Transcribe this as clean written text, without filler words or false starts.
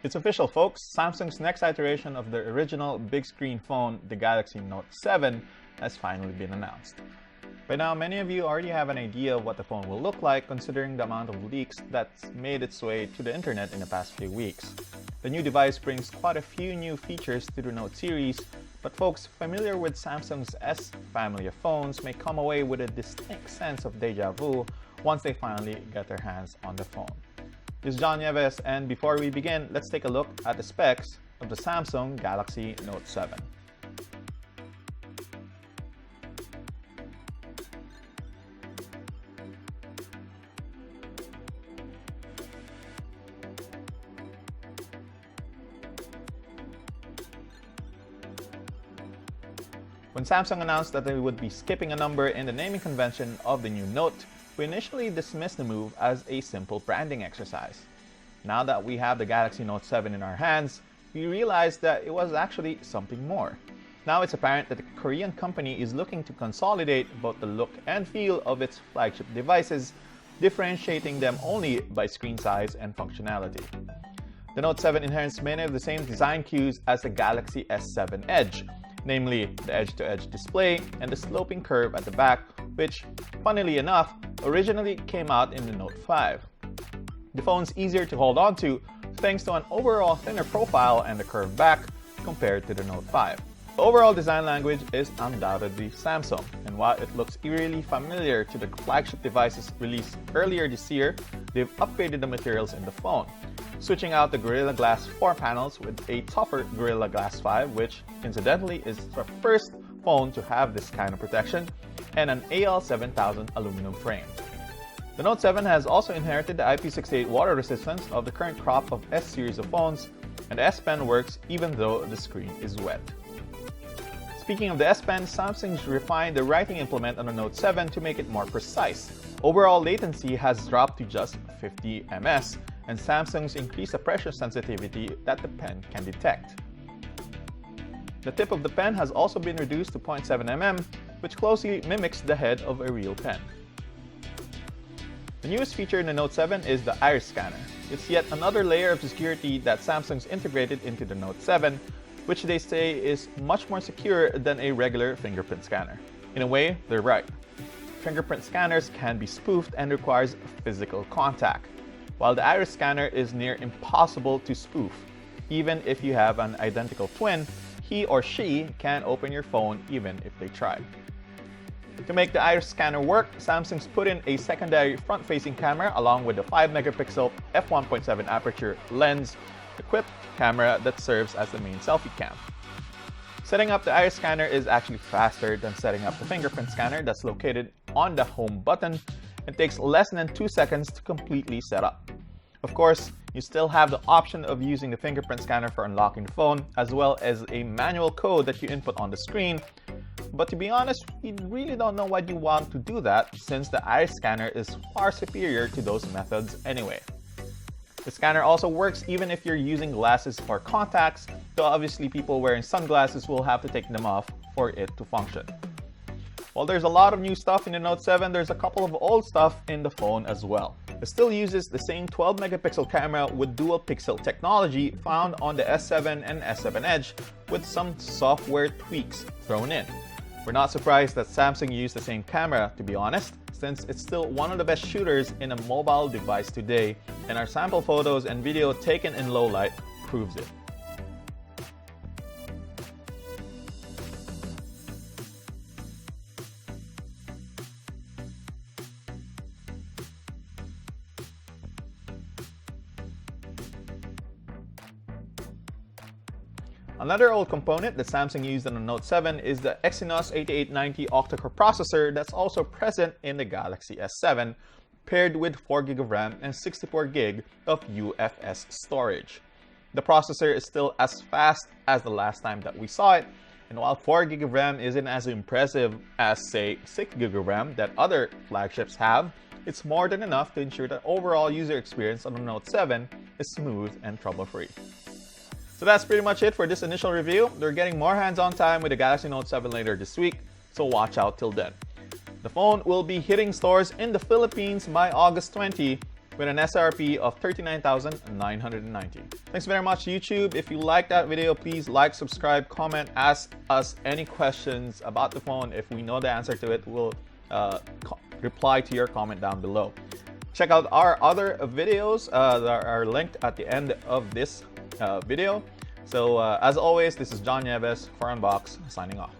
It's official, folks. Samsung's next iteration of their original big screen phone, the Galaxy Note 7, has finally been announced. By now, many of you already have an idea of what the phone will look like, considering the amount of leaks that's made its way to the internet in the past few weeks. The new device brings quite a few new features to the Note series, but folks familiar with Samsung's S family of phones may come away with a distinct sense of deja vu once they finally get their hands on the phone. This is John Nieves, and before we begin, let's take a look at the specs of the Samsung Galaxy Note 7. When Samsung announced that they would be skipping a number in the naming convention of the new Note, we initially dismissed the move as a simple branding exercise. Now that we have the Galaxy Note 7 in our hands, we realized that it was actually something more. Now it's apparent that the Korean company is looking to consolidate both the look and feel of its flagship devices, differentiating them only by screen size and functionality. The Note 7 inherits many of the same design cues as the Galaxy S7 Edge, namely the edge-to-edge display and the sloping curve at the back, which, funnily enough, originally came out in the Note 5. The phone's easier to hold on to thanks to an overall thinner profile and a curved back compared to the Note 5. The overall design language is undoubtedly Samsung, and while it looks eerily familiar to the flagship devices released earlier this year, they've upgraded the materials in the phone, switching out the Gorilla Glass 4 panels with a tougher Gorilla Glass 5, which incidentally is the first phone to have this kind of protection, and an AL7000 aluminum frame. The Note 7 has also inherited the IP68 water resistance of the current crop of S series of phones, and the S Pen works even though the screen is wet. Speaking of the S Pen, Samsung's refined the writing implement on the Note 7 to make it more precise. Overall latency has dropped to just 50 ms, and Samsung's increased the pressure sensitivity that the pen can detect. The tip of the pen has also been reduced to 0.7 mm, which closely mimics the head of a real pen. The newest feature in the Note 7 is the iris scanner. It's yet another layer of security that Samsung's integrated into the Note 7, which they say is much more secure than a regular fingerprint scanner. In a way, they're right. Fingerprint scanners can be spoofed and requires physical contact, while the iris scanner is near impossible to spoof. Even if you have an identical twin, he or she can open your phone even if they try. To make the iris scanner work, Samsung's put in a secondary front-facing camera along with a 5-megapixel f1.7 aperture lens-equipped camera that serves as the main selfie cam. Setting up the iris scanner is actually faster than setting up the fingerprint scanner that's located on the home button and takes less than 2 seconds to completely set up. Of course, you still have the option of using the fingerprint scanner for unlocking the phone, as well as a manual code that you input on the screen. But to be honest, we really don't know why you want to do that, since the iris scanner is far superior to those methods anyway. The scanner also works even if you're using glasses or contacts, though obviously people wearing sunglasses will have to take them off for it to function. While there's a lot of new stuff in the Note 7, there's a couple of old stuff in the phone as well. It still uses the same 12-megapixel camera with dual pixel technology found on the S7 and S7 Edge, with some software tweaks thrown in. We're not surprised that Samsung used the same camera, to be honest, since it's still one of the best shooters in a mobile device today, and our sample photos and video taken in low light proves it. Another old component that Samsung used on the Note 7 is the Exynos 8890 octa-core processor that's also present in the Galaxy S7, paired with 4GB of RAM and 64GB of UFS storage. The processor is still as fast as the last time that we saw it, and while 4GB of RAM isn't as impressive as, say, 6GB of RAM that other flagships have, it's more than enough to ensure that overall user experience on the Note 7 is smooth and trouble-free. So that's pretty much it for this initial review. They're getting more hands-on time with the Galaxy Note 7 later this week, so watch out till then. The phone will be hitting stores in the Philippines by August 20, with an SRP of $39,990. Thanks very much, YouTube. If you liked that video, please like, subscribe, comment, ask us any questions about the phone. If we know the answer to it, we'll reply to your comment down below. Check out our other videos that are linked at the end of this video. So as always, this is John Nieves for Unbox, signing off.